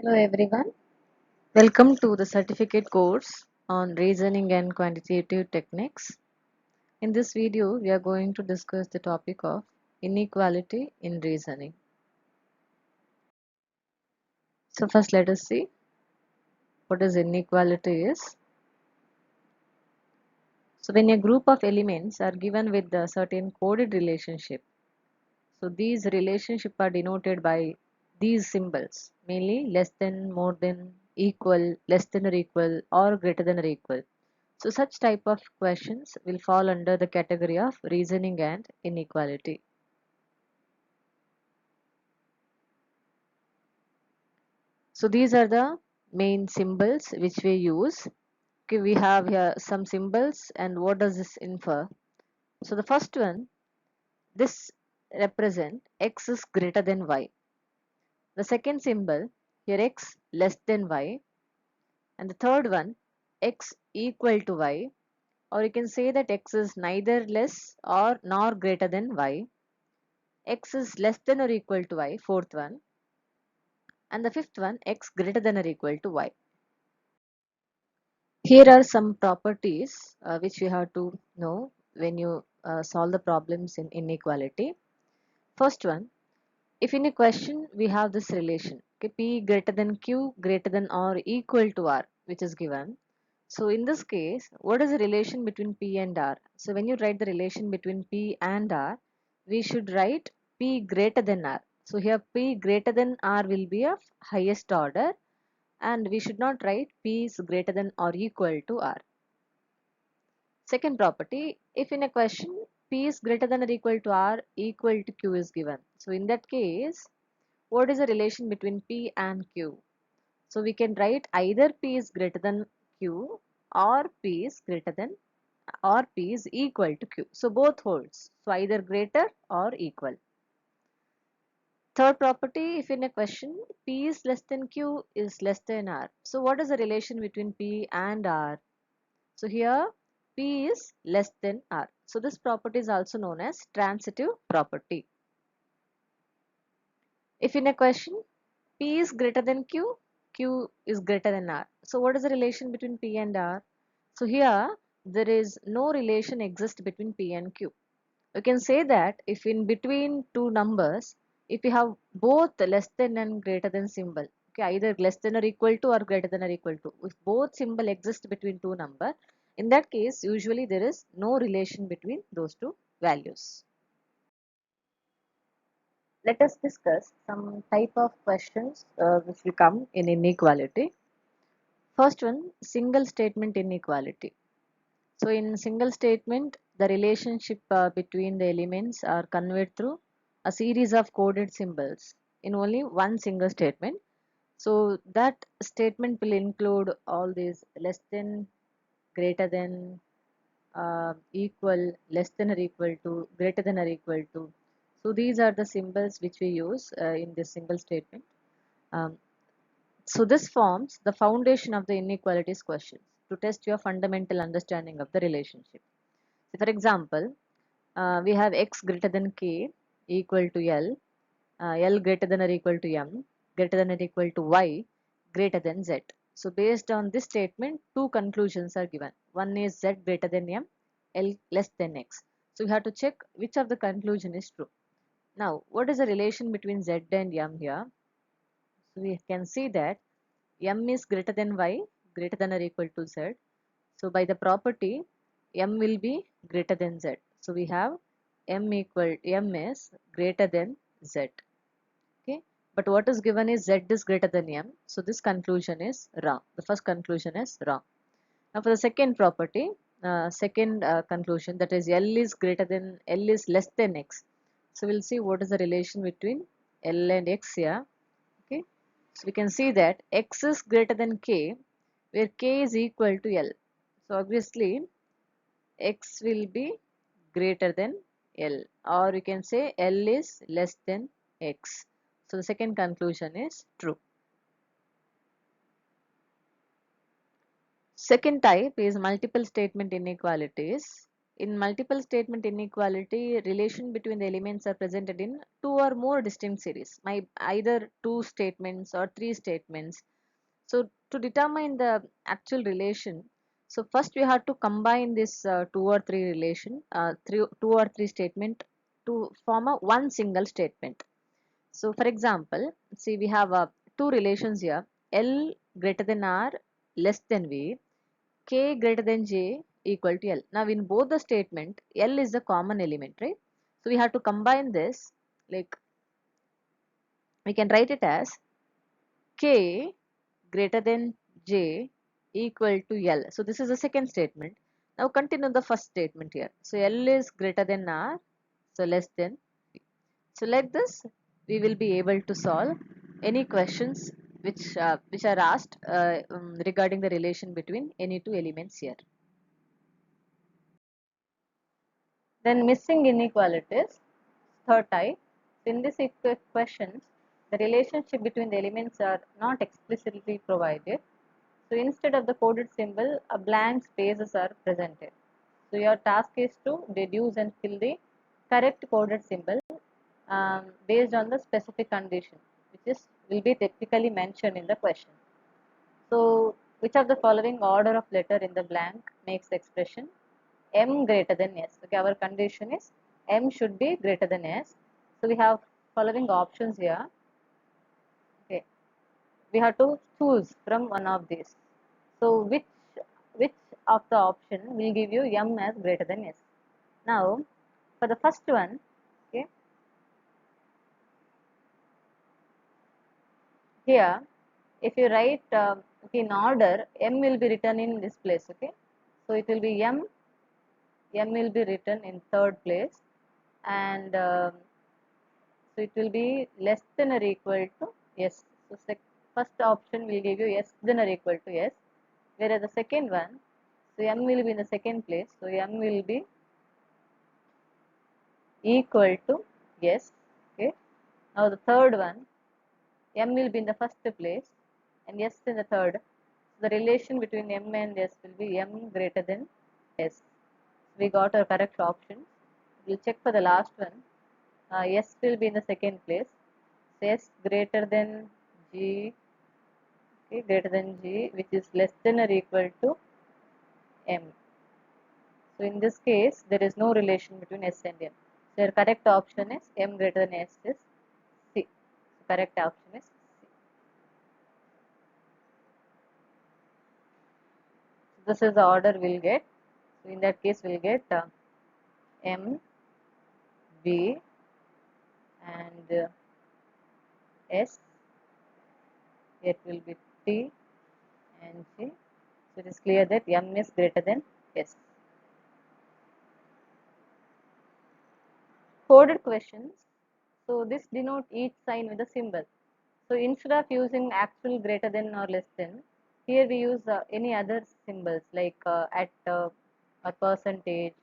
Hello everyone. Welcome to the certificate course on reasoning and quantitative techniques. In this video, we are going to discuss the topic of inequality in reasoning. So first let us see what is inequality is. So when a group of elements are given with a certain coded relationship, so these relationships are denoted by these symbols, mainly less than, more than, equal, less than or equal, or greater than or equal. So such type of questions will fall under the category of reasoning and inequality. So these are the main symbols which we use. Okay, we have here some symbols and what does this infer? So the first one, this represent x is greater than y. The second symbol, here x less than y. And the third one, x equal to y. Or you can say that x is neither less or nor greater than y. X is less than or equal to y, fourth one, and the fifth one, x greater than or equal to y. Here are some properties which you have to know when you solve the problems in inequality. First one, if in a question we have this relation, okay, p greater than q greater than or equal to r, which is given. So in this case, what is the relation between p and r? So when you write the relation between p and r, we should write p greater than r. So here p greater than r will be of highest order and we should not write p is greater than or equal to r. Second property, if in a question p is greater than or equal to r equal to q is given. So in that case, what is the relation between p and q? So we can write either p is greater than q or p is greater than or p is equal to q. So both holds. So either greater or equal. Third property, if in a question p is less than q is less than r. So what is the relation between p and r? So here p is less than r. So this property is also known as transitive property. If in a question p is greater than q, q is greater than r. So what is the relation between p and r? So here there is no relation exist between p and q. You can say that if in between two numbers, if you have both less than and greater than symbol, okay, either less than or equal to or greater than or equal to, if both symbol exist between two number, in that case usually there is no relation between those two values. Let us discuss some type of questions which will come in inequality. First one, single statement inequality. So in single statement, the relationship between the elements are conveyed through a series of coded symbols in only one single statement. So that statement will include all these less than, greater than, equal, less than or equal to, greater than or equal to. So these are the symbols which we use in this single statement. Um, so this forms the foundation of the inequalities questions to test your fundamental understanding of the relationship. So for example, we have x greater than k equal to L, L greater than or equal to M, greater than or equal to Y, greater than Z. So based on this statement, two conclusions are given. One is Z greater than M, L less than X. So you have to check which of the conclusion is true. Now, what is the relation between Z and M here? So we can see that M is greater than Y, greater than or equal to Z. So by the property, M will be greater than Z. So we have M is greater than Z. Okay. But what is given is Z is greater than M. So this conclusion is wrong. The first conclusion is wrong. Now for the second property, second conclusion, that is L is less than X. So we'll see what is the relation between L and X here. Okay. So we can see that X is greater than K, where K is equal to L. So obviously X will be greater than L, or you can say L is less than X. So the second conclusion is true. Second type is multiple statement inequalities. in multiple statement inequality, relation between the elements are presented in two or more distinct series, either two statements or three statements. So to determine the actual relation, so first we have to combine this two or three relation, two or three statement to form a one single statement. So for example, see we have two relations here, L greater than R less than V, K greater than J equal to L. Now in both the statement, L is the common element, right? So we have to combine this, like we can write it as K greater than J equal to L. So this is the second statement. Now continue the first statement here. So L is greater than R, so less than V. So like this, we will be able to solve any questions which are asked regarding the relation between any two elements here. Then missing inequalities, third type. In these questions, the relationship between the elements are not explicitly provided. So instead of the coded symbol, a blank spaces are presented. So your task is to deduce and fill the correct coded symbol based on the specific condition, which is will be technically mentioned in the question. So which of the following order of letter in the blank makes the expression M greater than S? Okay, our condition is M should be greater than S. So we have following options here. Okay, we have to choose from one of these. So which of the option will give you M as greater than S? Now for the first one, okay, here if you write in order, M will be written in this place. Okay, so it will be M will be written in third place, and so it will be less than or equal to S. So first option will give you S than or equal to S, whereas the second one, so M will be in the second place, so M will be equal to S. Okay. Now the third one, M will be in the first place and S in the third. So the relation between M and S will be M greater than S. We got our correct option. We'll check for the last one. S will be in the second place. So S greater than G, okay, greater than G, which is less than or equal to M. So in this case, there is no relation between S and M. So your correct option is M greater than S is C. So correct option is C. So this is the order we'll get. So in that case, we'll get M, B, and S. It will be T and G. So it is clear that M is greater than S. Coded questions. So this denote each sign with a symbol. So instead of using actual greater than or less than, here we use any other symbols like at or percentage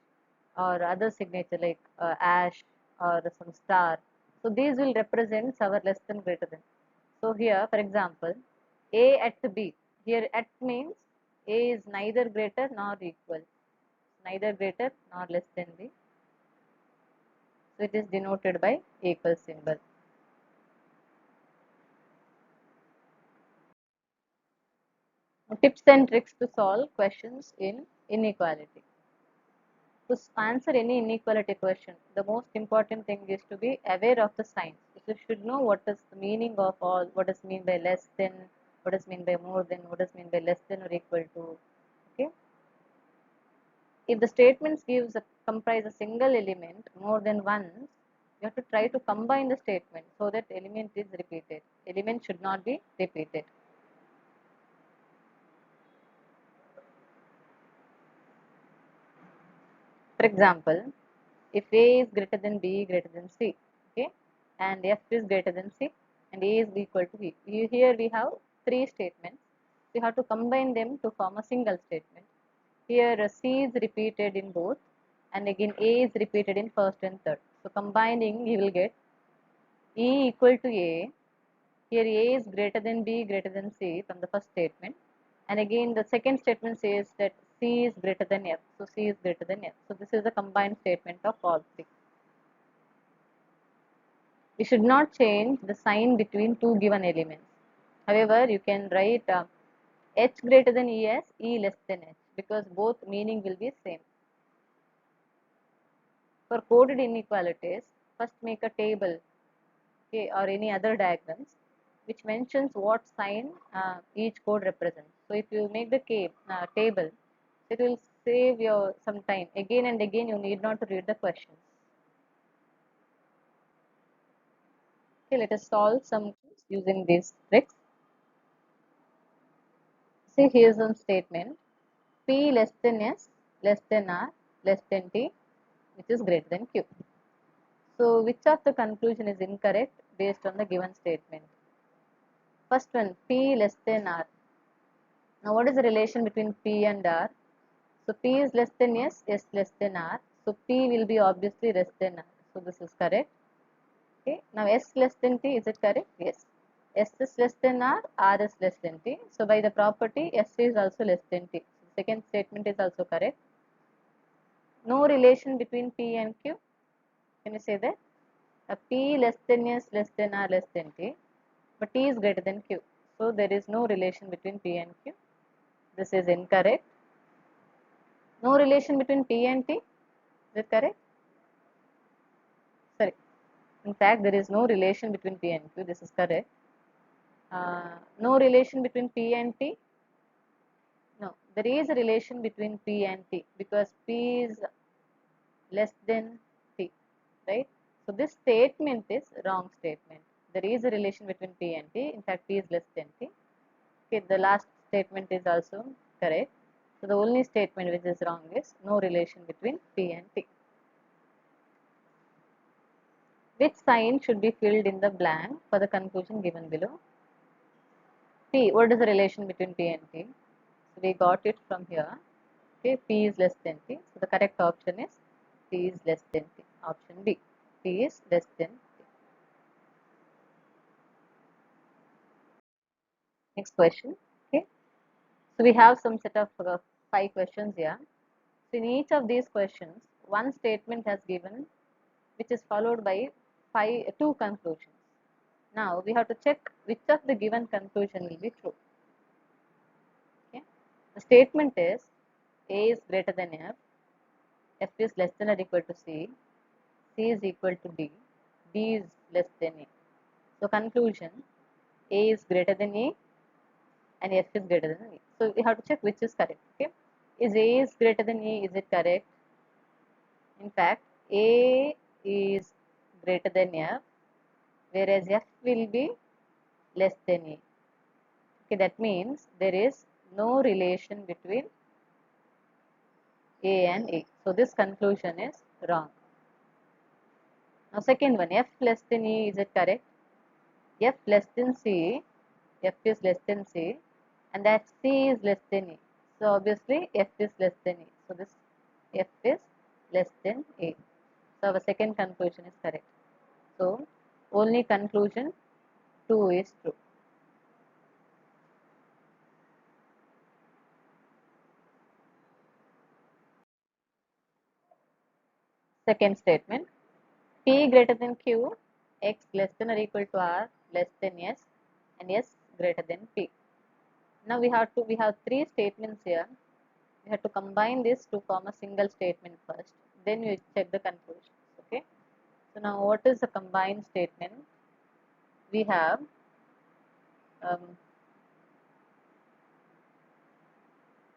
or other signature like ash or some star. So these will represent our less than greater than. So here for example, A at B. Here at means A is neither greater nor equal. Neither greater nor less than B. So it is denoted by equal symbol. Tips and tricks to solve questions in inequality. To answer any inequality question, the most important thing is to be aware of the signs. You should know what is the meaning of all, what is mean by less than, what is mean by more than, what is mean by less than or equal to. Okay. If the statements comprise a single element more than once, you have to try to combine the statement so that element is repeated. Element should not be repeated. For example, if A is greater than B greater than C, okay, and F is greater than C, and A is equal to B. Here we have three statements. We have to combine them to form a single statement. Here C is repeated in both, and again A is repeated in first and third. So combining, you will get E equal to A. Here A is greater than B greater than C from the first statement, and again the second statement says that C is greater than F. So C is greater than F. So this is the combined statement of all three. We should not change the sign between two given elements. However, you can write H greater than E as E less than H, because both meaning will be same. For coded inequalities, first make a table, okay, or any other diagrams which mentions what sign each code represents. So if you make the table, it will save your some time. Again and again you need not to read the questions. Okay, let us solve some using these tricks. See, here is one statement: P less than S less than R less than T, which is greater than Q. So which of the conclusion is incorrect based on the given statement? First one, P less than R. Now what is the relation between P and R? So P is less than S, S less than R. So P will be obviously less than R. So this is correct. Okay. Now S less than T, is it correct? Yes. S is less than R is less than T. So by the property, S is also less than T. So second statement is also correct. No relation between P and Q. Can you say that? P less than S less than R less than T. But T is greater than Q. So there is no relation between P and Q. This is incorrect. No relation between P and T. Is it correct? Sorry. In fact, there is no relation between P and Q. This is correct. No relation between P and T. No, there is a relation between P and T because P is less than T, right? So this statement is wrong statement. There is a relation between P and T. In fact, P is less than T. Okay, the last statement is also correct. So the only statement which is wrong is no relation between P and T. Which sign should be filled in the blank for the conclusion given below? P, what is the relation between P and T? So we got it from here. Okay, P is less than T. So the correct option is P is less than T. Option B. P is less than T. Next question. Okay. So we have some set of 5 questions here. So in each of these questions, one statement has given, which is followed by two conclusions. Now we have to check which of the given conclusion will be true. Okay. The statement is A is greater than F, F is less than or equal to C is equal to D is less than A. So conclusion, A is greater than A and F is greater than A. So we have to check which is correct. Okay. Is A is greater than A, is it correct? In fact, A is greater than F, whereas F will be less than A. Okay, that means there is no relation between A and A. So this conclusion is wrong. Now second one, F less than E, is it correct? F less than C, F is less than C, and that C is less than E. So obviously F is less than E. So this F is less than A. So our second conclusion is correct. So only conclusion 2 is true. Second statement, P greater than Q, X less than or equal to R less than S, and S greater than P. Now we have 3 statements here. We have to combine this to form a single statement first. Then we check the conclusions. Okay. So now what is the combined statement? We have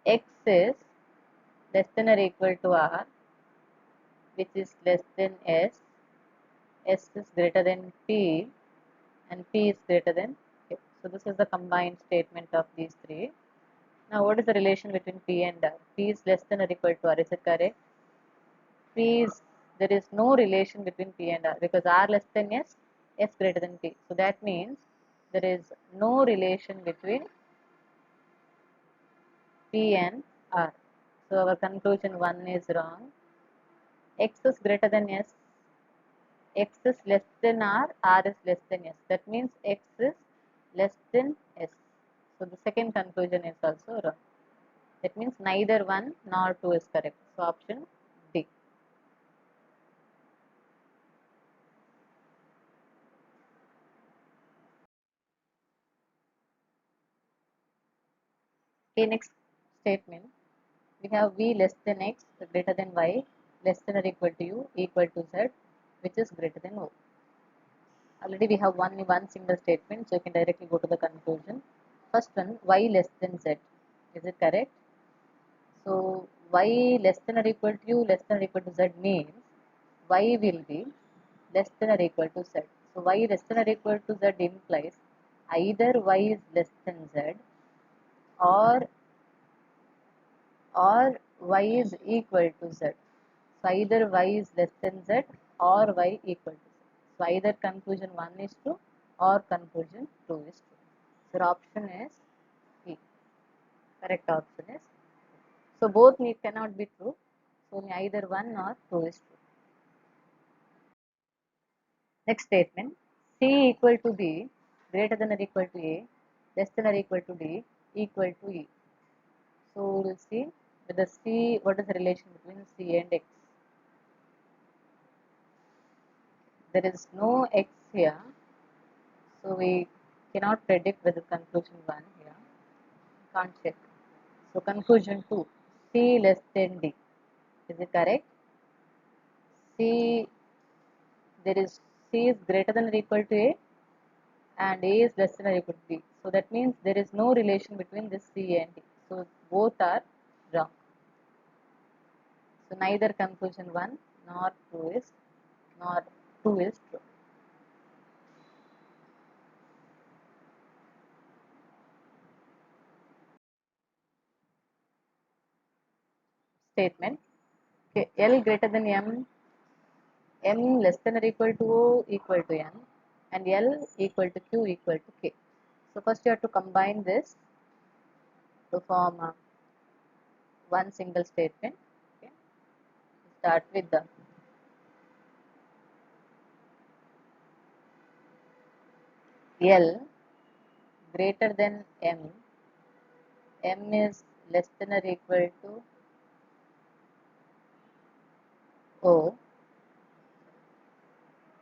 X is less than or equal to R, which is less than S, S is greater than P, and P is greater than Q. So this is the combined statement of these three. Now what is the relation between P and R? P is less than or equal to R, is it correct? P is, there is no relation between P and R because R less than S, S greater than P. So that means there is no relation between P and R. So our conclusion 1 is wrong. X is greater than S, X is less than R is less than S. That means X is less than S. So the second conclusion is also wrong. That means neither 1 nor 2 is correct. So option D. Okay, next statement. We have v less than x greater than y less than or equal to u equal to z, which is greater than o. Already we have one single statement, so you can directly go to the conclusion. First one, y less than z. Is it correct? So y less than or equal to u less than or equal to z means y will be less than or equal to z. So y less than or equal to z implies either y is less than z or y is equal to z. So either y is less than z or y equal to z. So either conclusion 1 is true or conclusion 2 is true. So option is E. Correct option is. So both need cannot be true. So only either 1 or 2 is true. Next statement. C equal to B greater than or equal to A less than or equal to D equal to E. So we will see whether C, what is the relation between C and X. There is no X here, so we cannot predict whether conclusion 1 here. Can't check. So conclusion 2, C less than D. Is it correct? C, there is C is greater than or equal to A and A is less than or equal to B. So that means there is no relation between this C and D. So both are wrong. So neither conclusion 1 nor 2 is true. Statement. Okay, L greater than M less than or equal to O equal to N, and L equal to Q equal to K. So first you have to combine this to form one single statement. Okay. Start with the L greater than M is less than or equal to O,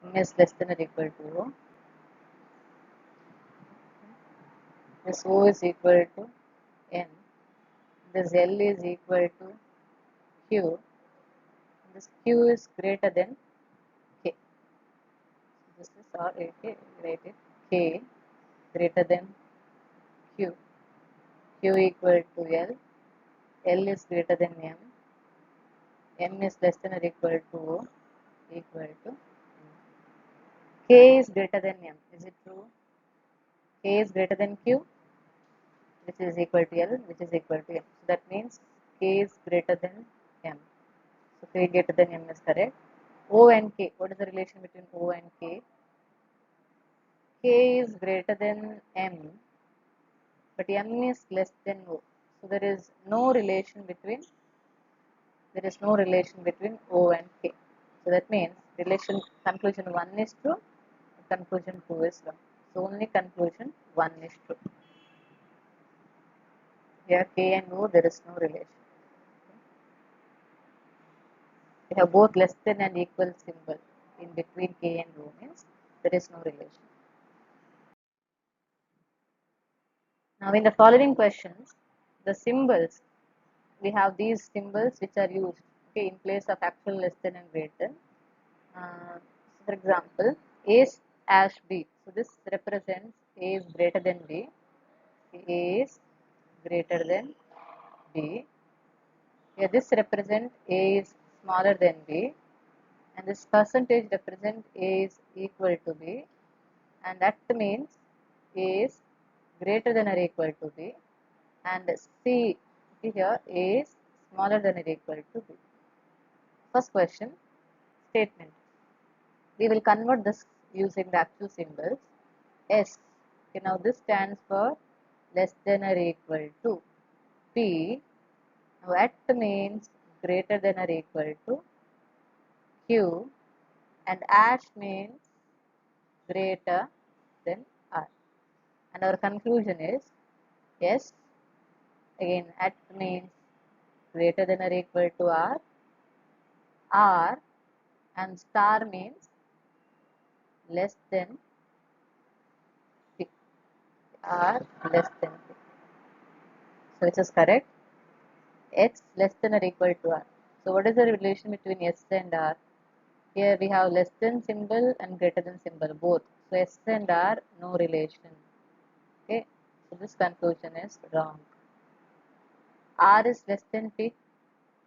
M is less than or equal to O, this O is equal to N, this L is equal to Q, this Q is greater than K. This is our rated K greater than Q, Q equal to L is greater than M is less than or equal to O, equal to K is greater than M. Is it true? K is greater than Q, which is equal to L, which is equal to M. So that means K is greater than M. So K greater than M is correct. O and K. What is the relation between O and K? K is greater than M, but M is less than O. So there is no relation between O and K. So that means relation conclusion 1 is true, conclusion 2 is wrong. So only conclusion 1 is true. Here K and O there is no relation. They have both less than and equal symbol in between K and O means there is no relation. Now in the following questions, the symbols, we have these symbols which are used okay, in place of actual less than and greater. For example, A is as B. So this represents A is greater than B. A is greater than B. Here this represents A is smaller than B. And this percentage represents A is equal to B. And that means A is greater than or equal to B. And C here A is smaller than or equal to B. First question, statement. We will convert this using the actual symbols. S. Okay, now this stands for less than or equal to. P. Now at means greater than or equal to. Q. And ash means greater than R. And our conclusion is S Again, at means greater than or equal to R, and star means less than P. R less than P. So which is correct? X less than or equal to R. So what is the relation between S and R? Here we have less than symbol and greater than symbol both. So S and R no relation. Okay. So this conclusion is wrong. R is less than P.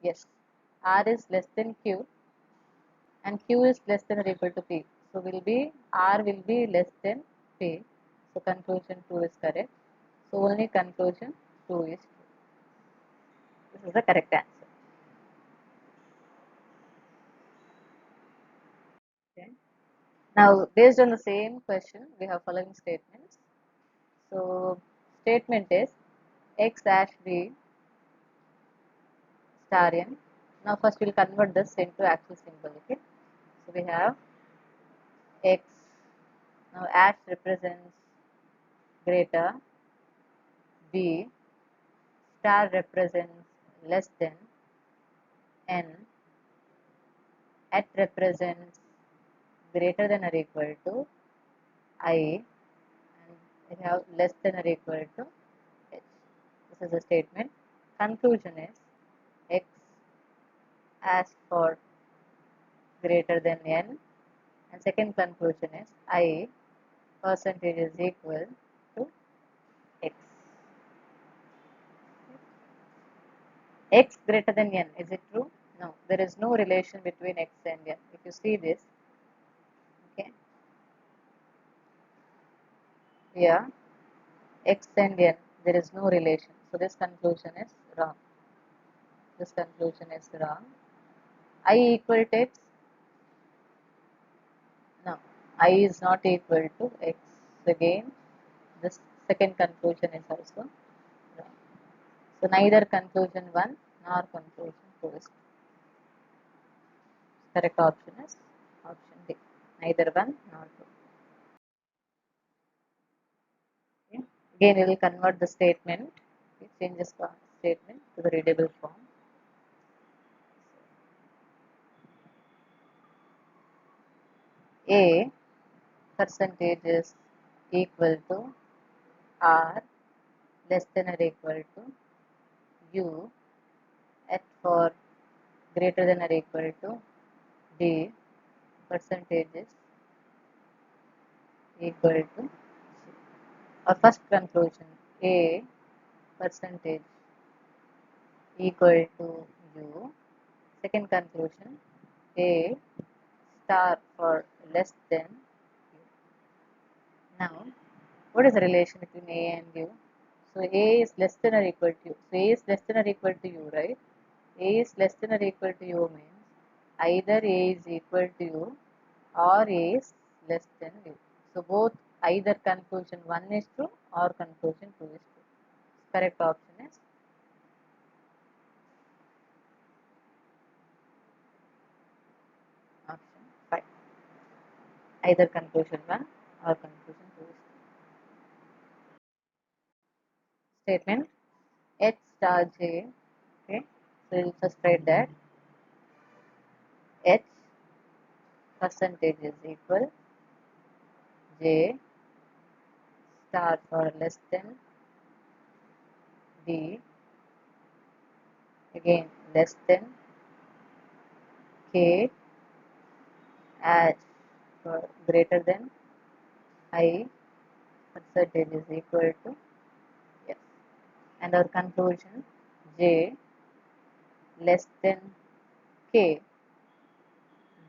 Yes. R is less than Q and Q is less than or equal to P. So will be R will be less than P. So conclusion 2 is correct. So only conclusion 2 is true. This is the correct answer. Okay. Now based on the same question we have following statements. So statement is X dash B star n. Now first we'll convert this into actual symbol. Okay. So we have X. Now ash represents greater, B star represents less than, N at represents greater than or equal to I, and we have less than or equal to H. This is the statement. Conclusion is X as for greater than N, and second conclusion is I percentage is equal to X. X greater than N, is it true? No, there is no relation between X and N. If you see this, okay, here X and N, there is no relation. So this conclusion is wrong. This conclusion is wrong. I equal to X? No, I is not equal to X. Again, this second conclusion is also wrong. So neither conclusion 1 nor conclusion 2 is correct. Option is option D. Neither 1 nor 2. Okay. Again, we will convert the statement. Okay, changes the statement to the readable form. A percentage is equal to R less than or equal to U at for greater than or equal to D percentage is equal to C. Our first conclusion, A percentage equal to U. Second conclusion, A star for less than U. Now, what is the relation between A and U? So A is less than or equal to U. So A is less than or equal to U, right? A is less than or equal to U means either A is equal to U or A is less than U. So both either conclusion 1 is true or conclusion 2 is true. Correct option is option 5. Either conclusion 1 or conclusion 2 is true. Statement H star J. Okay. So we'll first write that H percentage is equal J star for less than D, again less than K as for greater than I percentage is equal to yes. And our conclusion J less than K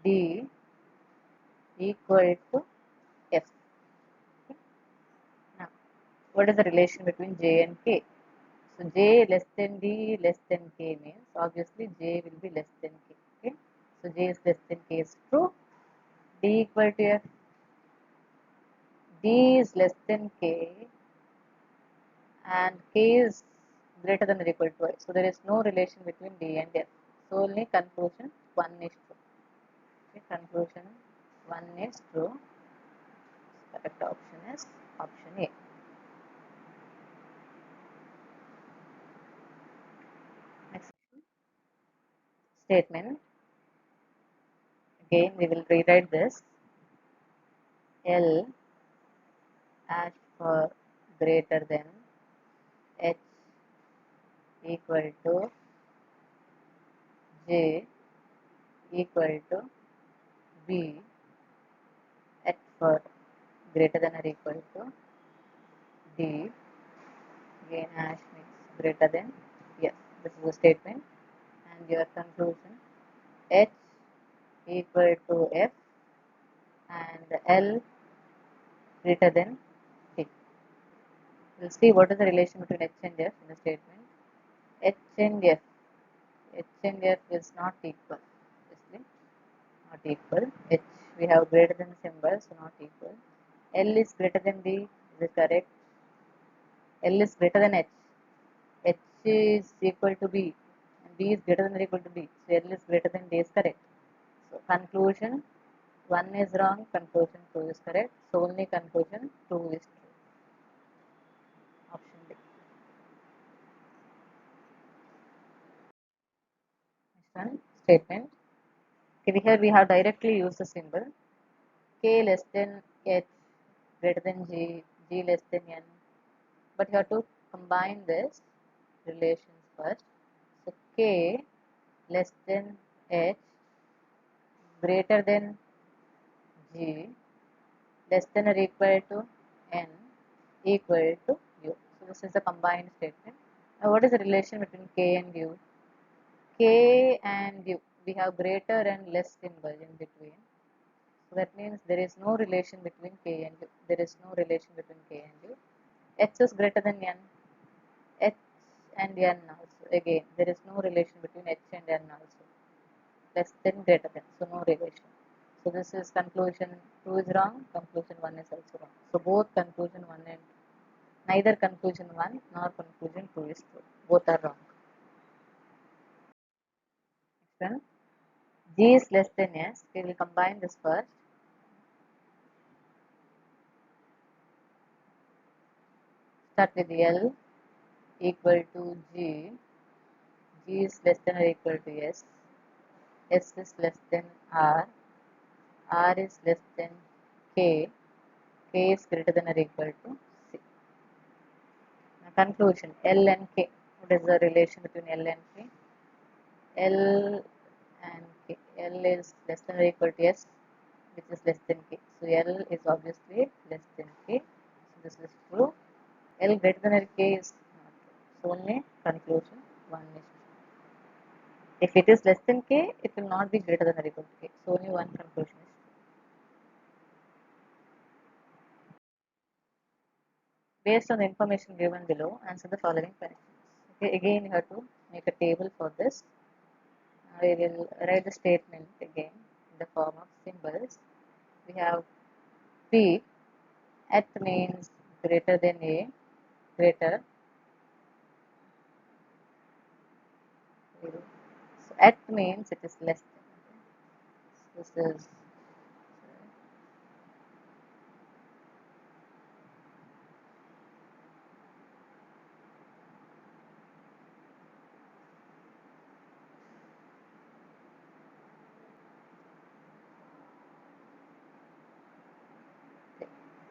D equal to F. Okay. Now, what is the relation between J and K? So J less than D less than K means obviously J will be less than K. Okay. So J is less than K is true. D equal to F. D is less than K and K is greater than or equal to I. So there is no relation between D and F. So only conclusion 1 is true. Okay. Conclusion 1 is true. Correct option is option A. statement. Again, we will rewrite this. L as for greater than H equal to J equal to B at for greater than or equal to D. Again, hash makes greater than. Yes, this is the statement. And your conclusion, H equal to F and L greater than T. We'll see what is the relation between H and F in the statement. H and F. H and F is not equal. Obviously, not equal. H, we have greater than symbol, so not equal. L is greater than D. Is it correct? L is greater than H. H is equal to B. And B is greater than or equal to B. So L is greater than D is correct. So conclusion 1 is wrong, conclusion 2 is correct. So only conclusion 2 is true. Option D. Next one, statement. Okay, here we have directly used the symbol. K less than H greater than G, G less than N. But you have to combine this relations first. So K less than H greater than G less than or equal to N equal to U. So this is a combined statement. Now what is the relation between K and U? K and U, we have greater and less symbol in between. So that means there is no relation between K and U. There is no relation between K and U. H is greater than N. H and N also. Again, there is no relation between H and N also. Less than, greater than. So no relation. So this is conclusion 2 is wrong. Conclusion 1 is also wrong. So both conclusion 1 and neither conclusion 1 nor conclusion 2 is true. Both are wrong. Next one. G is less than S. We will combine this first. Start with L equal to G. G is less than or equal to S. S is less than R. R is less than K. K is greater than or equal to C. Now conclusion, L and K. What is the relation between L and K? L and K. L is less than or equal to S, which is less than K. So L is obviously less than K. So this is true. L greater than or K is not true. So only conclusion 1 is true. If it is less than K, it will not be greater than or equal to K. So only one conclusion is true. Based on the information given below, answer the following questions. Okay, again you have to make a table for this. We will write the statement again in the form of symbols. We have P, at means greater than A, greater. So at means it is less than. So this is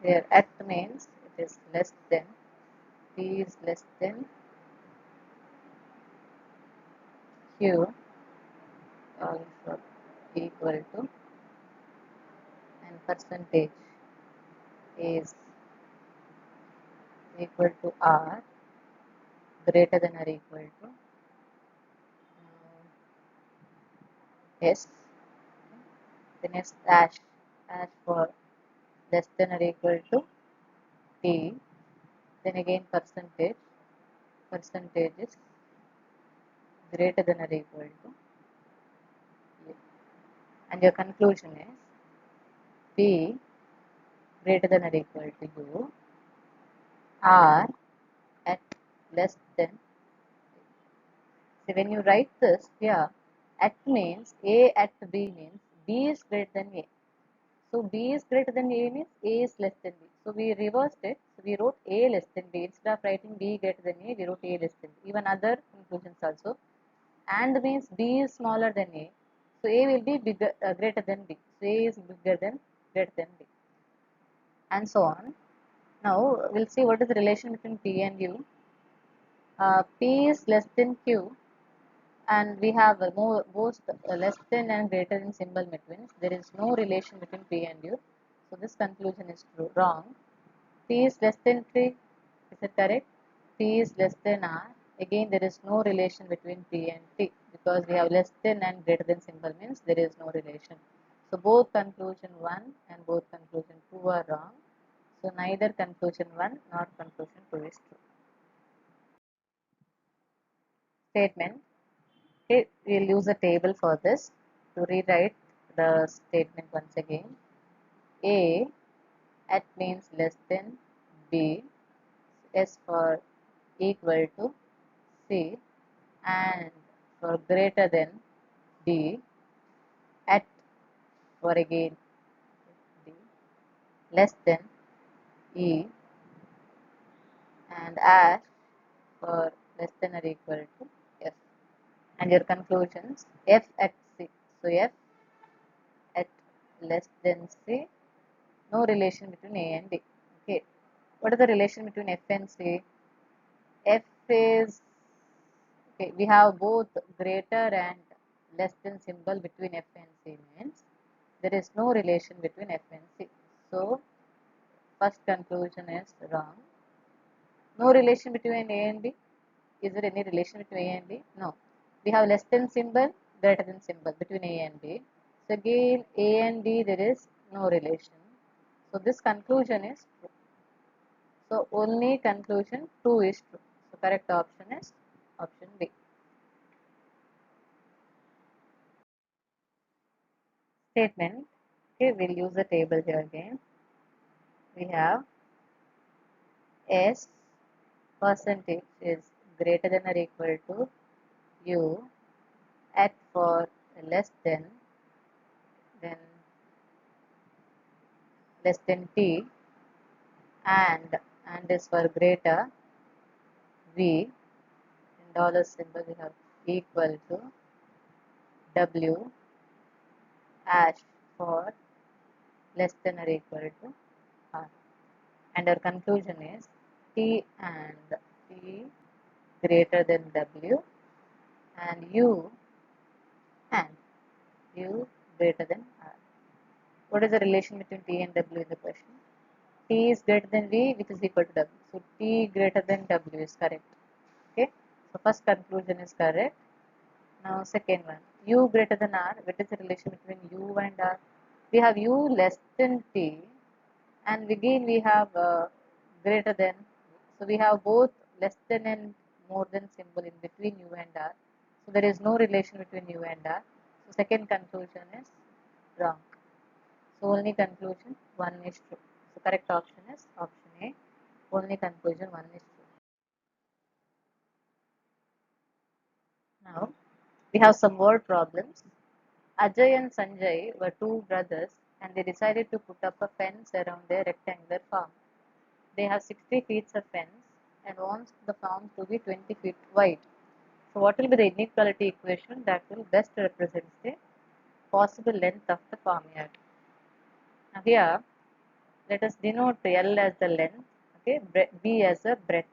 here at means it is less than. P is less than Q also equal to, and percentage is equal to R greater than or equal to S. The next dash for less than or equal to T. Then again percentage is greater than or equal to U. And your conclusion is P greater than or equal to U, R at less than. So when you write this here, at means A at B means B is greater than A. So B is greater than A means A is less than B. So we reversed it. So we wrote A less than B. Instead of writing B greater than A, we wrote A less than B. Even other conclusions also. and means B is smaller than A. So A will be bigger, greater than B. So A is bigger than greater than B, and so on. Now we'll see what is the relation between P and U. P is less than Q, and we have both less than and greater than symbol between. There is no relation between P and U. So this conclusion is true, wrong. P is less than 3. Is it correct? P is less than R. Again, there is no relation between P and T because we have less than and greater than symbol means there is no relation. So both conclusion 1 and both conclusion 2 are wrong. So neither conclusion 1 nor conclusion 2 is true. Statement. Okay, we'll use a table for this to rewrite the statement once again. A at means less than B, S for equal to C, and for greater than D, at for again D, less than E, and as for less than or equal to F. And your conclusions, F at C. So F at less than C, no relation between A and D. Okay. What is the relation between F and C? F is, okay, we have both greater and less than symbol between F and C means there is no relation between F and C. So first conclusion is wrong. No relation between A and B. Is there any relation between A and B? No. We have less than symbol, greater than symbol between A and B. So again A and B there is no relation. So this conclusion is true. So only conclusion 2 is true. So correct option is option B. Statement. Okay, we'll use the table here again. We have S percentage is greater than or equal to U at for less than, then less than T, and is for greater V. In dollar symbol we have equal to W hash for less than or equal to R. And our conclusion is T and T greater than W and and U greater than R. What is the relation between T and W in the question? T is greater than V, which is equal to W. So T greater than W is correct. Okay. So first conclusion is correct. Now second one, U greater than R. What is the relation between U and R? We have U less than T, and again we have greater than. So we have both less than and more than symbol in between U and R. So there is no relation between U and R. So second conclusion is wrong. So only conclusion 1 is true. So correct option is option A. Only conclusion 1 is true. Now we have some word problems. Ajay and Sanjay were two brothers and they decided to put up a fence around their rectangular farm. They have 60 feet of fence and wants the farm to be 20 feet wide. So what will be the inequality equation that will best represent the possible length of the farmyard? Now here, let us denote L as the length, okay, B as a breadth.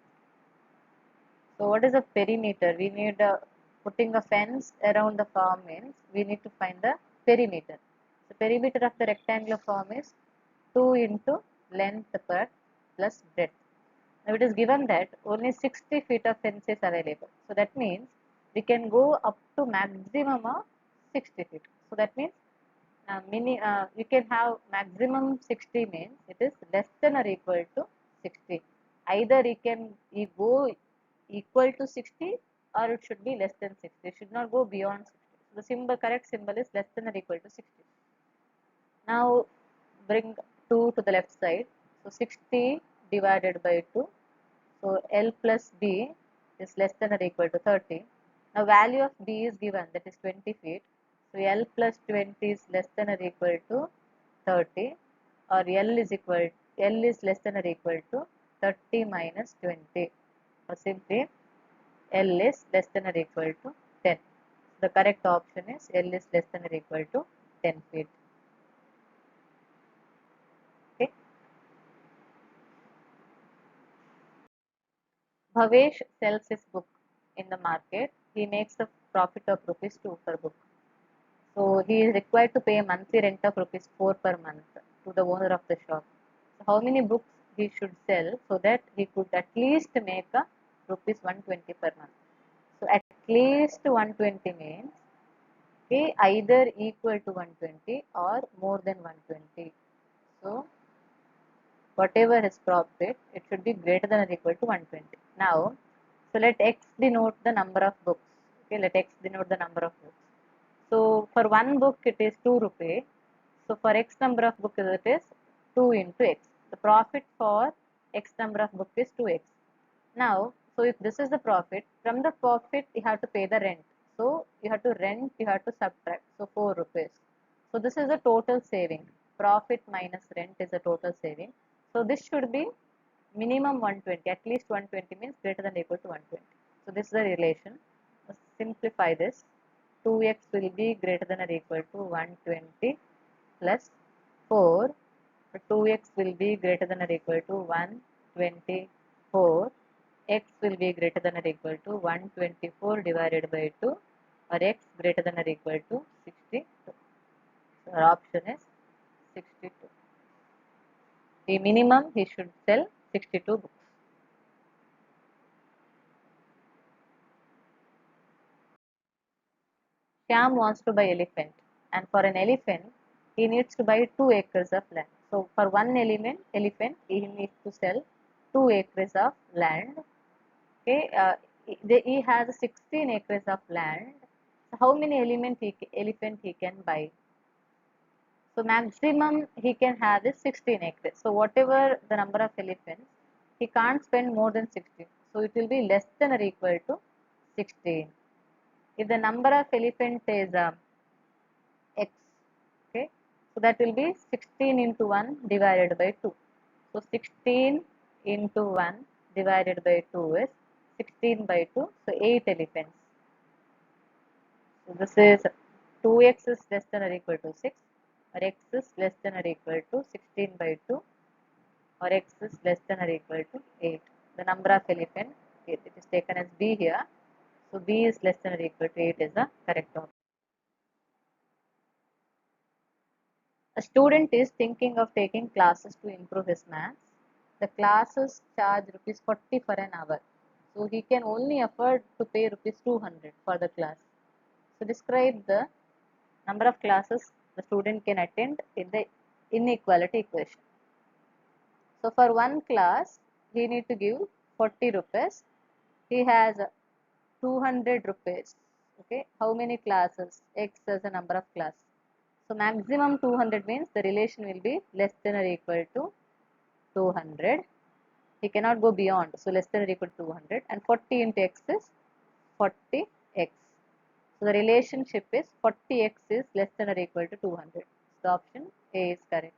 So what is a perimeter? We need putting a fence around the farm means we need to find the perimeter. The perimeter of the rectangular farm is 2 into length per plus breadth. Now it is given that only 60 feet of fence is available. So that means we can go up to maximum of 60 feet. So that means you can have maximum 60 means it is less than or equal to 60. Either you go equal to 60 or it should be less than 60. It should not go beyond 60. So the correct symbol is less than or equal to 60. Now bring 2 to the left side. So 60 divided by 2. So L plus B is less than or equal to 30. Now value of B is given, that is 20 feet. So L plus 20 is less than or equal to 30, or L is less than or equal to 30 minus 20, or simply L is less than or equal to 10. The correct option is L is less than or equal to 10 feet. Okay. Bhavesh sells his book in the market. He makes a profit of rupees 2 per book. So he is required to pay a monthly rent of rupees 4 per month to the owner of the shop. So how many books he should sell so that he could at least make a rupees 120 per month. So at least 120 means okay, either equal to 120 or more than 120. So whatever his profit, it should be greater than or equal to 120. Now, so let x denote the number of books. Okay, let x denote the number of books. So for one book it is 2 rupees. So for x number of books it is 2 into x. The profit for x number of book is 2x. Now, so if this is the profit, from the profit you have to pay the rent. So you have to rent, you have to subtract. So 4 rupees. So this is the total saving. Profit minus rent is the total saving. So this should be minimum 120. At least 120 means greater than or equal to 120. So this is the relation. Simplify this. 2x will be greater than or equal to 120 plus 4. 2x will be greater than or equal to 124. X will be greater than or equal to 124 divided by 2, or x greater than or equal to 62. So our option is 62. The minimum he should sell 62 books. Shyam wants to buy elephant, and for an elephant he needs to buy 2 acres of land. So for one elephant he needs to sell 2 acres of land. Okay, he has 16 acres of land. So how many elephant he can buy? So maximum he can have is 16 acres. So whatever the number of elephants, he can't spend more than 16. So it will be less than or equal to 16. If the number of elephant is x, okay, so that will be 16 into 1 divided by 2. So 16 into 1 divided by 2 is 16 by 2, so 8 elephants. So this is 2x is less than or equal to 6, or x is less than or equal to 16 by 2, or x is less than or equal to 8. The number of elephants, it is taken as b here. So b is less than or equal to 8 is the correct option. A student is thinking of taking classes to improve his maths. The classes charge rupees 40 for an hour. So he can only afford to pay rupees 200 for the class. So describe the number of classes the student can attend in the inequality equation. So for one class, he need to give 40 rupees. He has 200 rupees. Okay, how many classes? X as a number of classes. So maximum 200 means the relation will be less than or equal to 200. He cannot go beyond. So less than or equal to 200, and 40 into x is 40x. So the relationship is 40x is less than or equal to 200. So the option A is correct.